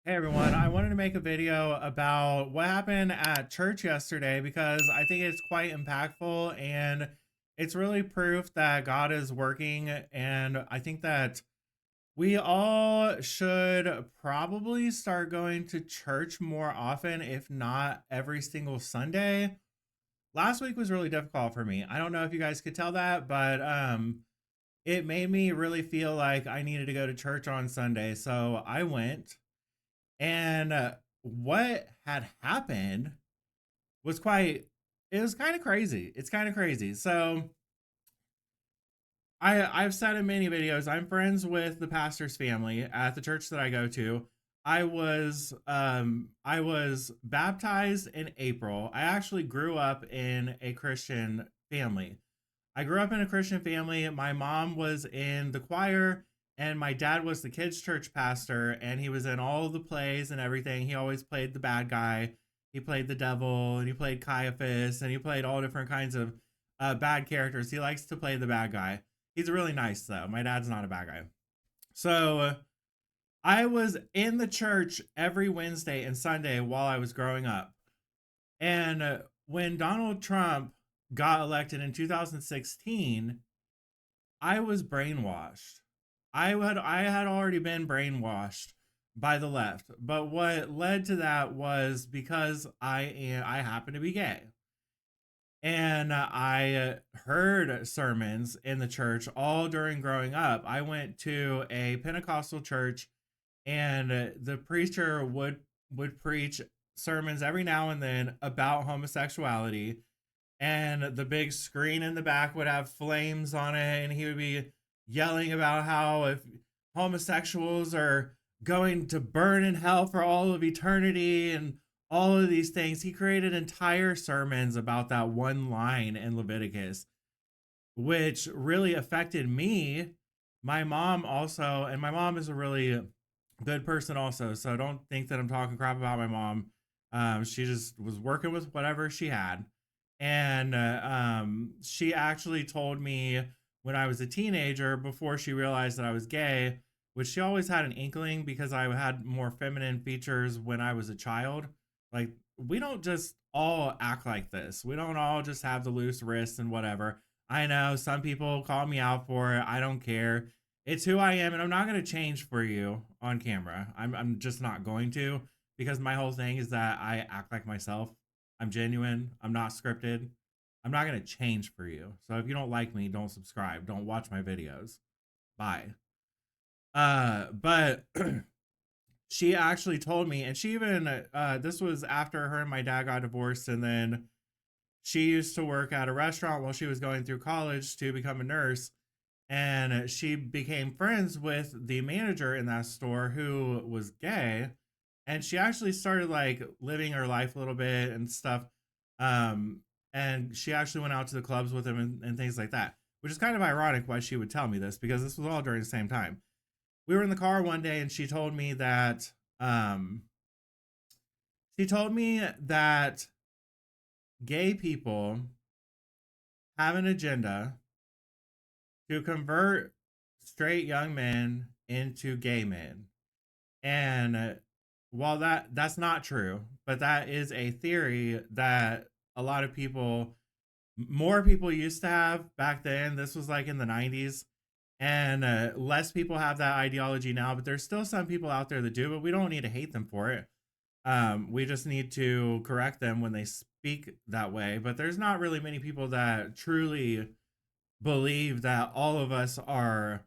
Hey everyone, I wanted to make a video about what happened at church yesterday because I think it's quite impactful and it's really proof that God is working. And I think that we all should probably start going to church more often, if not every single Sunday. Last week was really difficult for me. I don't know if you guys could tell that, but it made me really feel like I needed to go to church on Sunday. So I went. And what had happened was it was kind of crazy. It's kind of crazy. So I've said in many videos, I'm friends with the pastor's family at the church that I go to. I was baptized in April. I actually grew up in a Christian family. I grew up in a Christian family. My mom was in the choir, and my dad was the kids' church pastor, and he was in all the plays and everything. He always played the bad guy. He played the devil, and he played Caiaphas, and he played all different kinds of bad characters. He likes to play the bad guy. He's really nice, though. My dad's not a bad guy. So I was in the church every Wednesday and Sunday while I was growing up. And when Donald Trump got elected in 2016, I was brainwashed. I had already been brainwashed by the left, but what led to that was because I happen to be gay, and I heard sermons in the church all during growing up. I went to a Pentecostal church, and the preacher would preach sermons every now and then about homosexuality, and the big screen in the back would have flames on it, and he would be yelling about how if homosexuals are going to burn in hell for all of eternity and all of these things. He created entire sermons about that one line in Leviticus, which really affected me. My mom also, and my mom is a really good person also, so don't think that I'm talking crap about my mom. She just was working with whatever she had, and she actually told me when I was a teenager, before she realized that I was gay, which she always had an inkling because I had more feminine features when I was a child. Like, we don't just all act like this. We don't all just have the loose wrists and whatever. I know some people call me out for it. I don't care. It's who I am, and I'm not going to change for you on camera. I'm just not going to, because my whole thing is that I act like myself. I'm genuine. I'm not scripted. I'm not going to change for you. So if you don't like me, don't subscribe. Don't watch my videos. Bye. But she actually told me, and she even, this was after her and my dad got divorced, and then she used to work at a restaurant while she was going through college to become a nurse, and she became friends with the manager in that store who was gay, and she actually started like living her life a little bit and stuff. um and she actually went out to the clubs with him and things like that, which is kind of ironic why she would tell me this, because this was all during the same time. We were in the car one day, and um she told me that gay people have an agenda to convert straight young men into gay men. And while that's not true, but that is a theory that a lot of people, more people used to have back then. This was like in the 90s. And less people have that ideology now, but there's still some people out there that do, but we don't need to hate them for it. We just need to correct them when they speak that way. But there's not really many people that truly believe that all of us are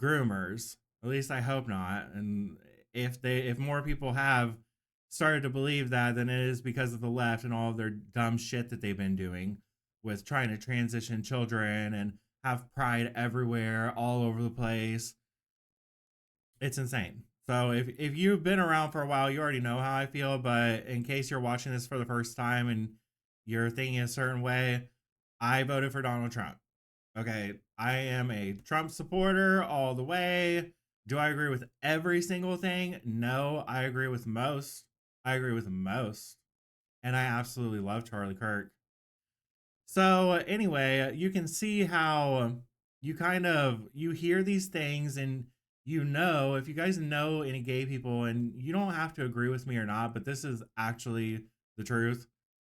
groomers. At least I hope not. And if more people have started to believe that, then it is because of the left and all of their dumb shit that they've been doing with trying to transition children and have pride everywhere, all over the place. It's insane. So if you've been around for a while, you already know how I feel. But in case you're watching this for the first time and you're thinking a certain way, I voted for Donald Trump. Okay, I am a Trump supporter all the way. Do I agree with every single thing? No, I agree with most. I agree with most. And I absolutely love Charlie Kirk. So anyway, you can see how you hear these things, and if you guys know any gay people, and you don't have to agree with me or not, but this is actually the truth,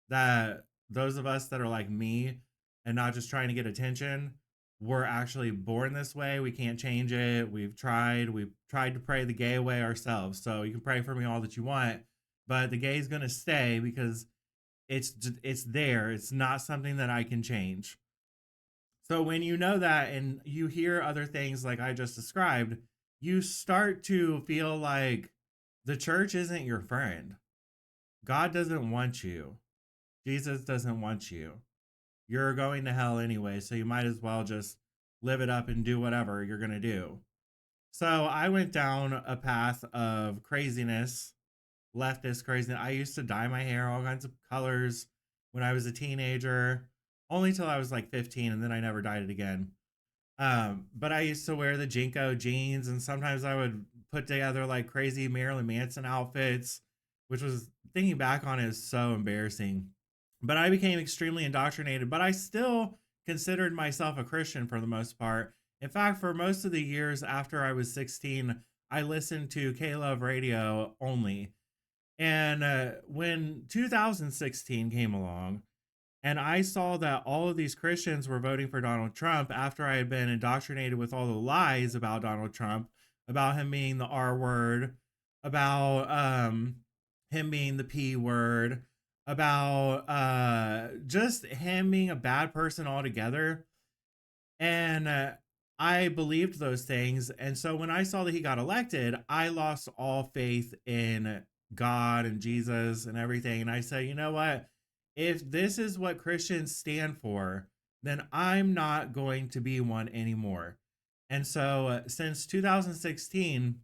that those of us that are like me and not just trying to get attention, we're actually born this way. We can't change it. We've tried to pray the gay away ourselves. So you can pray for me all that you want, but the gay is going to stay because it's there. It's not something that I can change. So when you know that and you hear other things like I just described, you start to feel like the church isn't your friend. God doesn't want you. Jesus doesn't want you. You're going to hell anyway, so you might as well just live it up and do whatever you're going to do. So I went down a path of craziness, leftist craziness. I used to dye my hair all kinds of colors when I was a teenager, only till I was like 15, and then I never dyed it again. But I used to wear the Jinko jeans, and sometimes I would put together like crazy Marilyn Manson outfits, which was, thinking back on it, is so embarrassing. But I became extremely indoctrinated, but I still considered myself a Christian for the most part. In fact, for most of the years after I was 16, I listened to K Love Radio only. And when 2016 came along, and I saw that all of these Christians were voting for Donald Trump after I had been indoctrinated with all the lies about Donald Trump, about him being the R word, about him being the P word, about just him being a bad person altogether. And I believed those things. And so when I saw that he got elected, I lost all faith in God and Jesus and everything. And I said, you know what? If this is what Christians stand for, then I'm not going to be one anymore. And so since 2016,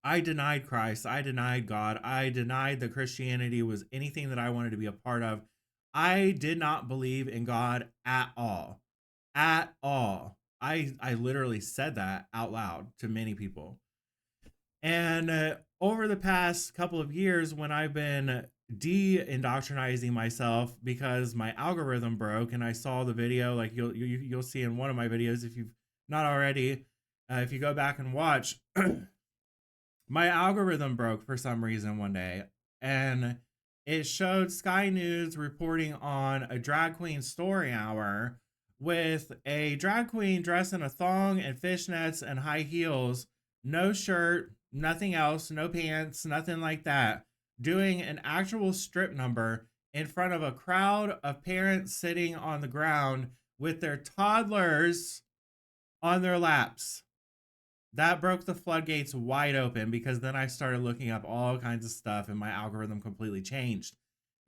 I denied Christ. I denied God. I denied that Christianity was anything that I wanted to be a part of. I did not believe in God at all. At all. I literally said that out loud to many people. And over the past couple of years, when I've been de-indoctrinizing myself because my algorithm broke, and I saw the video, like you'll see in one of my videos if you've not already, if you go back and watch, my algorithm broke for some reason one day, and it showed Sky News reporting on a drag queen story hour with a drag queen dressed in a thong and fishnets and high heels, no shirt, nothing else, no pants, nothing like that, doing an actual strip number in front of a crowd of parents sitting on the ground with their toddlers on their laps. That broke the floodgates wide open, because then I started looking up all kinds of stuff and my algorithm completely changed.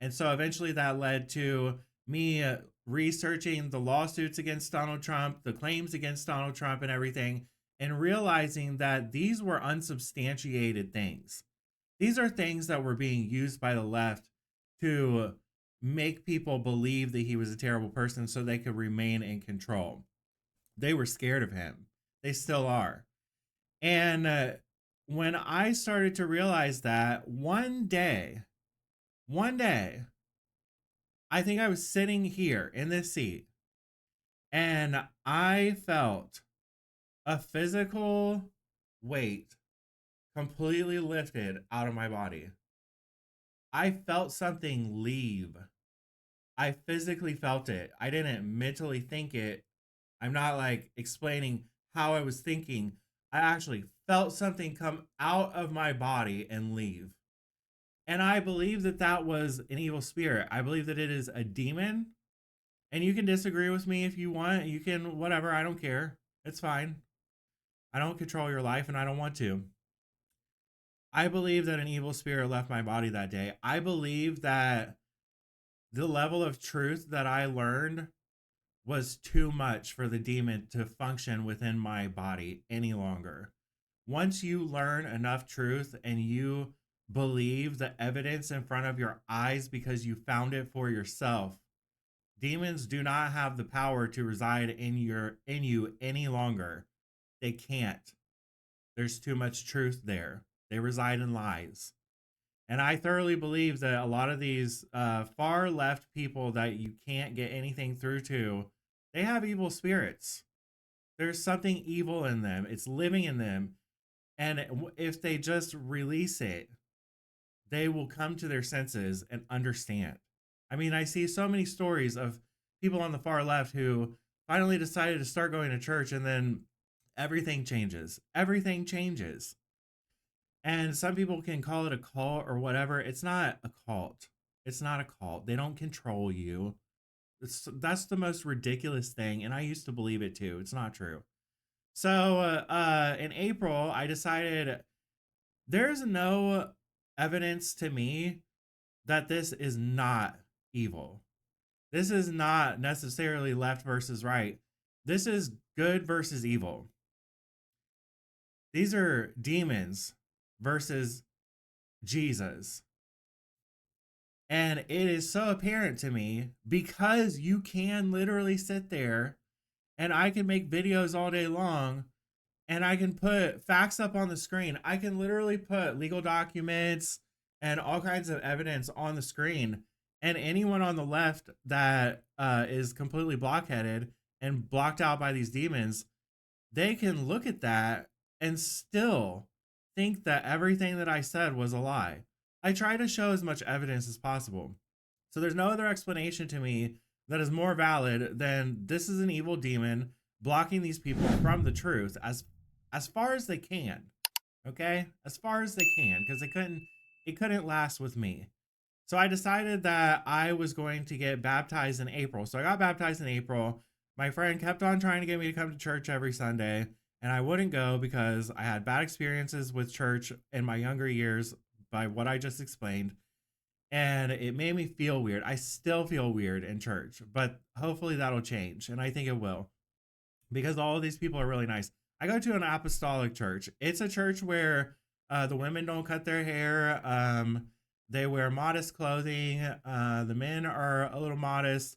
And so eventually that led to me researching the lawsuits against Donald Trump, the claims against Donald Trump, and everything, and realizing that these were unsubstantiated things. These are things that were being used by the left to make people believe that he was a terrible person so they could remain in control. They were scared of him. They still are. And when I started to realize that, one day, I think I was sitting here in this seat, and I felt a physical weight completely lifted out of my body. I felt something leave. I physically felt it. I didn't mentally think it. I'm not like explaining how I was thinking. I actually felt something come out of my body and leave. And I believe that that was an evil spirit. I believe that it is a demon. And you can disagree with me if you want. You can, whatever. I don't care. It's fine. I don't control your life, and I don't want to. I believe that an evil spirit left my body that day. I believe that the level of truth that I learned was too much for the demon to function within my body any longer. Once you learn enough truth and you believe the evidence in front of your eyes because you found it for yourself, demons do not have the power to reside in you any longer. They can't. There's too much truth there. They reside in lies. And I thoroughly believe that a lot of these far left people that you can't get anything through to, they have evil spirits. There's something evil in them. It's living in them. And if they just release it, they will come to their senses and understand. I mean, I see so many stories of people on the far left who finally decided to start going to church, and then everything changes. Everything changes. And some people can call it a cult or whatever. It's not a cult. It's not a cult. They don't control you. That's the most ridiculous thing. And I used to believe it too. It's not true. So in April, I decided there's no evidence to me that this is not evil. This is not necessarily left versus right. This is good versus evil. These are demons versus Jesus. And it is so apparent to me because you can literally sit there and I can make videos all day long and I can put facts up on the screen. I can literally put legal documents and all kinds of evidence on the screen. And anyone on the left that is completely blockheaded and blocked out by these demons, they can look at that and still think that everything that I said was a lie. I try to show as much evidence as possible. So there's no other explanation to me that is more valid than this is an evil demon blocking these people from the truth as far as they can. Okay? As far as they can, because it couldn't last with me. So I decided that I was going to get baptized in April. So I got baptized in April. My friend kept on trying to get me to come to church every Sunday, and I wouldn't go because I had bad experiences with church in my younger years by what I just explained. And it made me feel weird. I still feel weird in church, but hopefully that'll change. And I think it will, because all of these people are really nice. I go to an apostolic church. It's a church where the women don't cut their hair. They wear modest clothing. The men are a little modest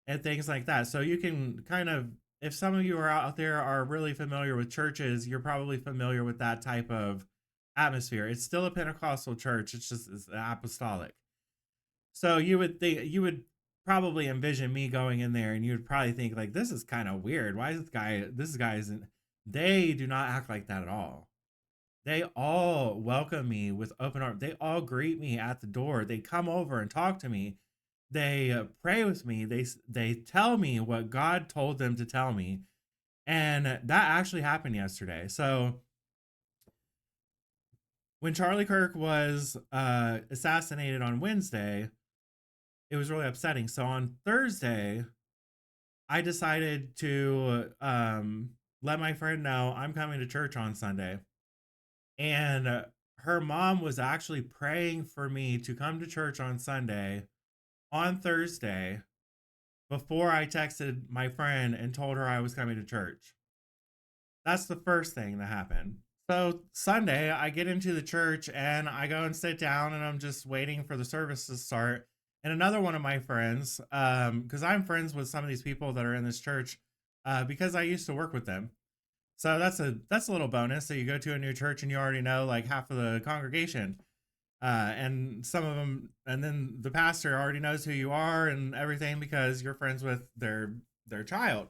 and things like that. So you can kind of, if some of you are out there are really familiar with churches, you're probably familiar with that type of atmosphere. It's still a Pentecostal church. It's apostolic. So you would probably envision me going in there and you would probably think like, this is kind of weird. Why is this guy isn't, they do not act like that at all. They all welcome me with open arms. They all greet me at the door. They come over and talk to me. They pray with me. They tell me what God told them to tell me. And that actually happened yesterday. So when Charlie Kirk was assassinated on Wednesday, it was really upsetting. So on Thursday, I decided to let my friend know I'm coming to church on Sunday. And her mom was actually praying for me to come to church on Sunday, on Thursday, before I texted my friend and told her I was coming to church. That's the first thing that happened. So Sunday, I get into the church and I go and sit down and I'm just waiting for the service to start. And another one of my friends, because I'm friends with some of these people that are in this church, because I used to work with them. So that's a little bonus. So you go to a new church and you already know like half of the congregation, and some of them, and then the pastor already knows who you are and everything because you're friends with their child.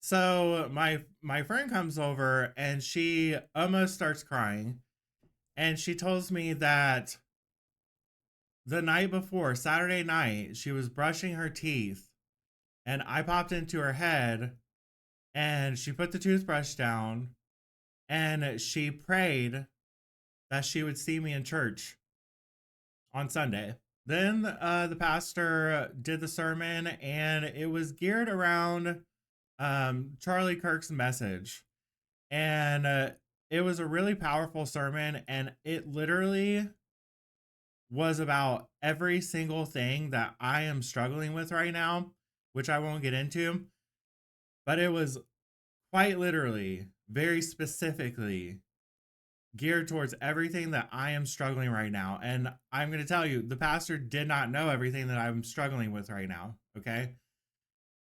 So my friend comes over and she almost starts crying, and she tells me that the night before, Saturday night, she was brushing her teeth and I popped into her head and she put the toothbrush down and she prayed that she would see me in church on Sunday. Then the pastor did the sermon and it was geared around Charlie Kirk's message. And it was a really powerful sermon, and it literally was about every single thing that I am struggling with right now, which I won't get into. But it was quite literally, very specifically geared towards everything that I am struggling right now. And I'm going to tell you, the pastor did not know everything that I'm struggling with right now. Okay.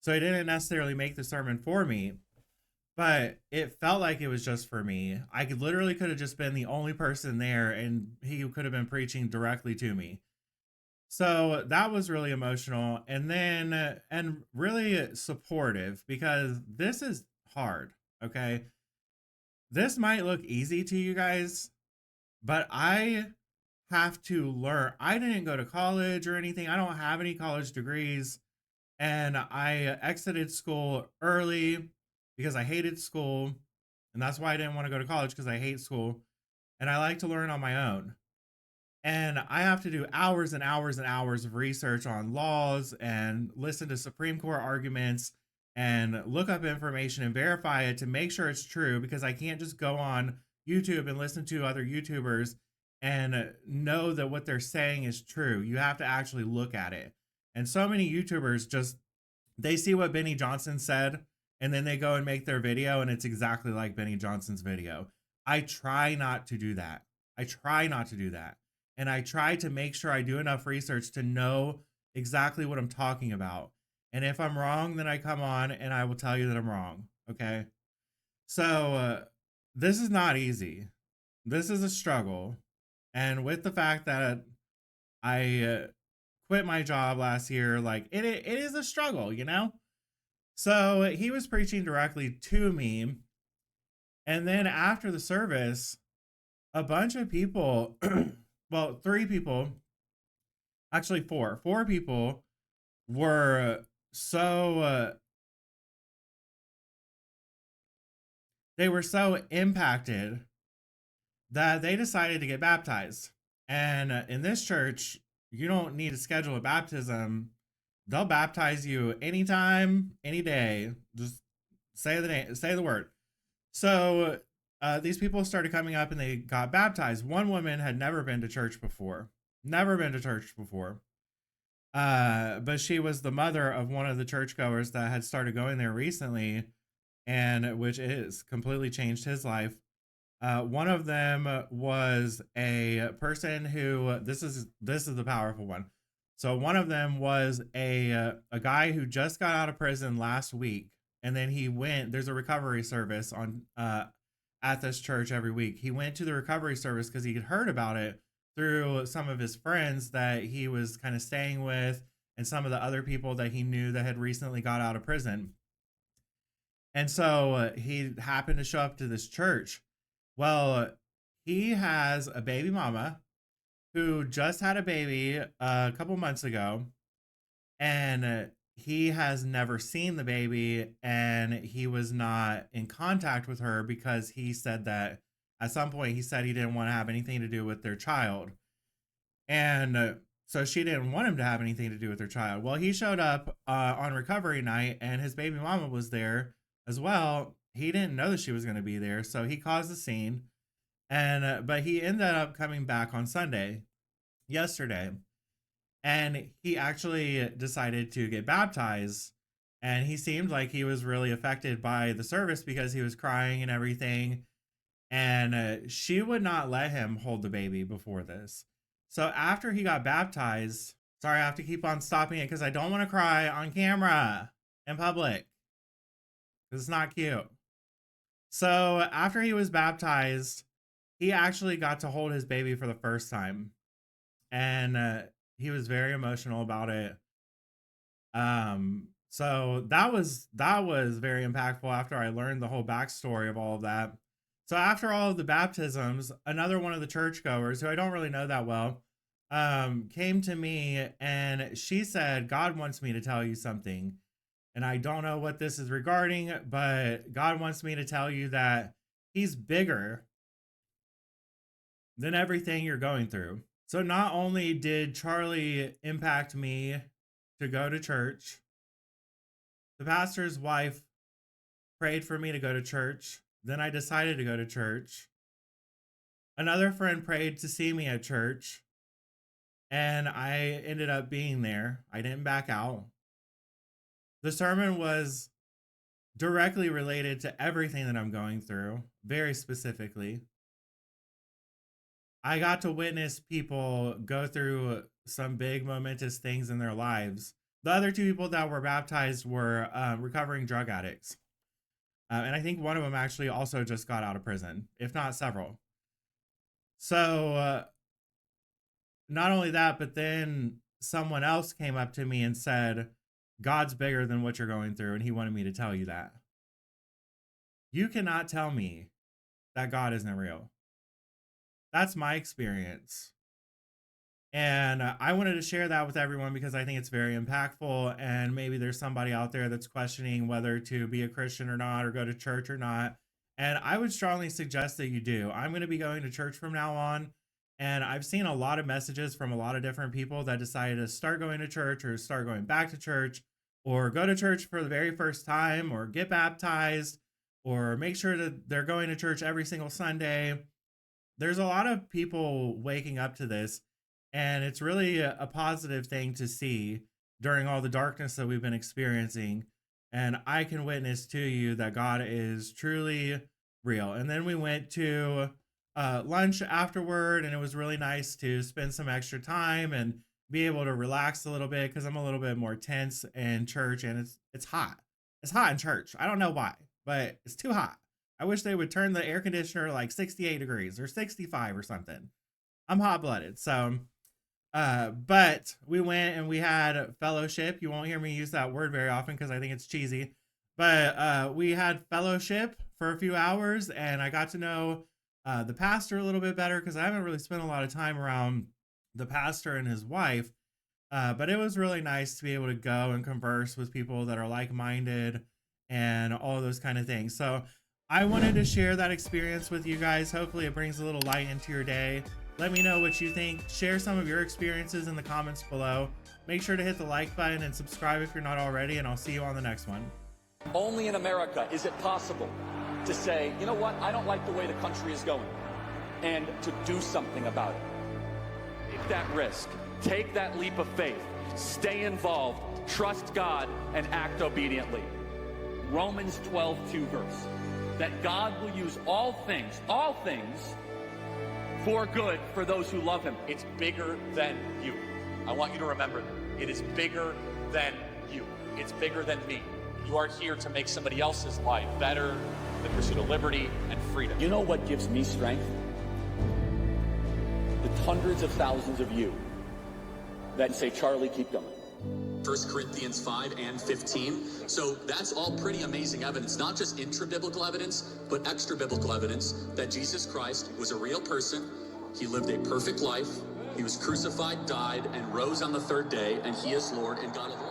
So he didn't necessarily make the sermon for me, but it felt like it was just for me. I could have just been the only person there and he could have been preaching directly to me. So that was really emotional, and then and really supportive because this is hard. Okay, this might look easy to you guys, but I have to learn. I didn't go to college or anything. I don't have any college degrees, and I exited school early because I hated school, and that's why I didn't want to go to college, because I hate school and I like to learn on my own. And I have to do hours and hours and hours of research on laws and listen to Supreme Court arguments and look up information and verify it to make sure it's true, because I can't just go on YouTube and listen to other YouTubers and know that what they're saying is true. You have to actually look at it. And so many YouTubers just, they see what Benny Johnson said and then they go and make their video and it's exactly like Benny Johnson's video. I try not to do that. I try not to do that. And I try to make sure I do enough research to know exactly what I'm talking about. And if I'm wrong, then I come on and I will tell you that I'm wrong. Okay. So this is not easy. This is a struggle. And with the fact that I quit my job last year, like it is a struggle, you know? So he was preaching directly to me. And then after the service, a bunch of people, well, three people, actually four people were so, they were so impacted that they decided to get baptized. And in this church, you don't need to schedule a baptism. They'll baptize you anytime, any day. Just say the name, say the word. So these people started coming up and they got baptized. One woman had never been to church before, never been to church before. But she was the mother of one of the churchgoers that had started going there recently, and which is completely changed his life. One of them was a person who, this is the powerful one. So one of them was a guy who just got out of prison last week, and then he went. There's a recovery service on at this church every week. He went to the recovery service because he had heard about it through some of his friends that he was kind of staying with, and some of the other people that he knew that had recently got out of prison. And so he happened to show up to this church. Well, he has a baby mama who just had a baby a couple months ago, and he has never seen the baby, and he was not in contact with her because he said that at some point he said he didn't want to have anything to do with their child. And so she didn't want him to have anything to do with her child. Well, he showed up on recovery night and his baby mama was there as well. He didn't know that she was going to be there, so he caused a scene. And but he ended up coming back on Sunday, yesterday, and he actually decided to get baptized. And he seemed like he was really affected by the service because he was crying and everything. And she would not let him hold the baby before this. So after he got baptized, sorry, I have to keep on stopping it because I don't want to cry on camera in public. It's not cute. So after he was baptized, he actually got to hold his baby for the first time. And he was very emotional about it. So that was very impactful after I learned the whole backstory of all of that. So after all of the baptisms, another one of the churchgoers, who I don't really know that well, came to me and she said, God wants me to tell you something. And I don't know what this is regarding, but God wants me to tell you that he's bigger than everything you're going through. So not only did Charlie impact me to go to church, the pastor's wife prayed for me to go to church. Then I decided to go to church. Another friend prayed to see me at church, and I ended up being there. I didn't back out. The sermon was directly related to everything that I'm going through, very specifically. I got to witness people go through some big momentous things in their lives. The other two people that were baptized were recovering drug addicts. And I think one of them actually also just got out of prison, if not several. So not only that, but then someone else came up to me and said, God's bigger than what you're going through, and he wanted me to tell you that. You cannot tell me that God isn't real. That's my experience. And I wanted to share that with everyone because I think it's very impactful. And maybe there's somebody out there that's questioning whether to be a Christian or not, or go to church or not. And I would strongly suggest that you do. I'm going to be going to church from now on. And I've seen a lot of messages from a lot of different people that decided to start going to church or start going back to church or go to church for the very first time or get baptized or make sure that they're going to church every single Sunday. There's a lot of people waking up to this, and it's really a positive thing to see during all the darkness that we've been experiencing. And I can witness to you that God is truly real. And then we went to lunch afterward, and it was really nice to spend some extra time and be able to relax a little bit because I'm a little bit more tense in church, and it's hot. It's hot in church. I don't know why, but it's too hot. I wish they would turn the air conditioner to like 68 degrees or 65 or something. I'm hot-blooded. So, but we went and we had fellowship. You won't hear me use that word very often because I think it's cheesy. But we had fellowship for a few hours, and I got to know the pastor a little bit better because I haven't really spent a lot of time around the pastor and his wife. But it was really nice to be able to go and converse with people that are like-minded and all of those kind of things. So I wanted to share that experience with you guys. Hopefully it brings a little light into your day. Let me know what you think. Share some of your experiences in the comments below. Make sure to hit the like button and subscribe if you're not already, and I'll see you on the next one. Only in America is it possible to say, you know what, I don't like the way the country is going, and to do something about it. Take that risk. Take that leap of faith. Stay involved. Trust God and act obediently. Romans 12:2 verse. That God will use all things for good for those who love him. It's bigger than you. I want you to remember that. It is bigger than you. It's bigger than me. You are here to make somebody else's life better, the pursuit of liberty and freedom. You know what gives me strength? The hundreds of thousands of you that say, Charlie, keep going. 1 Corinthians 5 and 15. So that's all pretty amazing evidence, not just intra-biblical evidence, but extra-biblical evidence that Jesus Christ was a real person. He lived a perfect life. He was crucified, died, and rose on the third day, and he is Lord and God of all.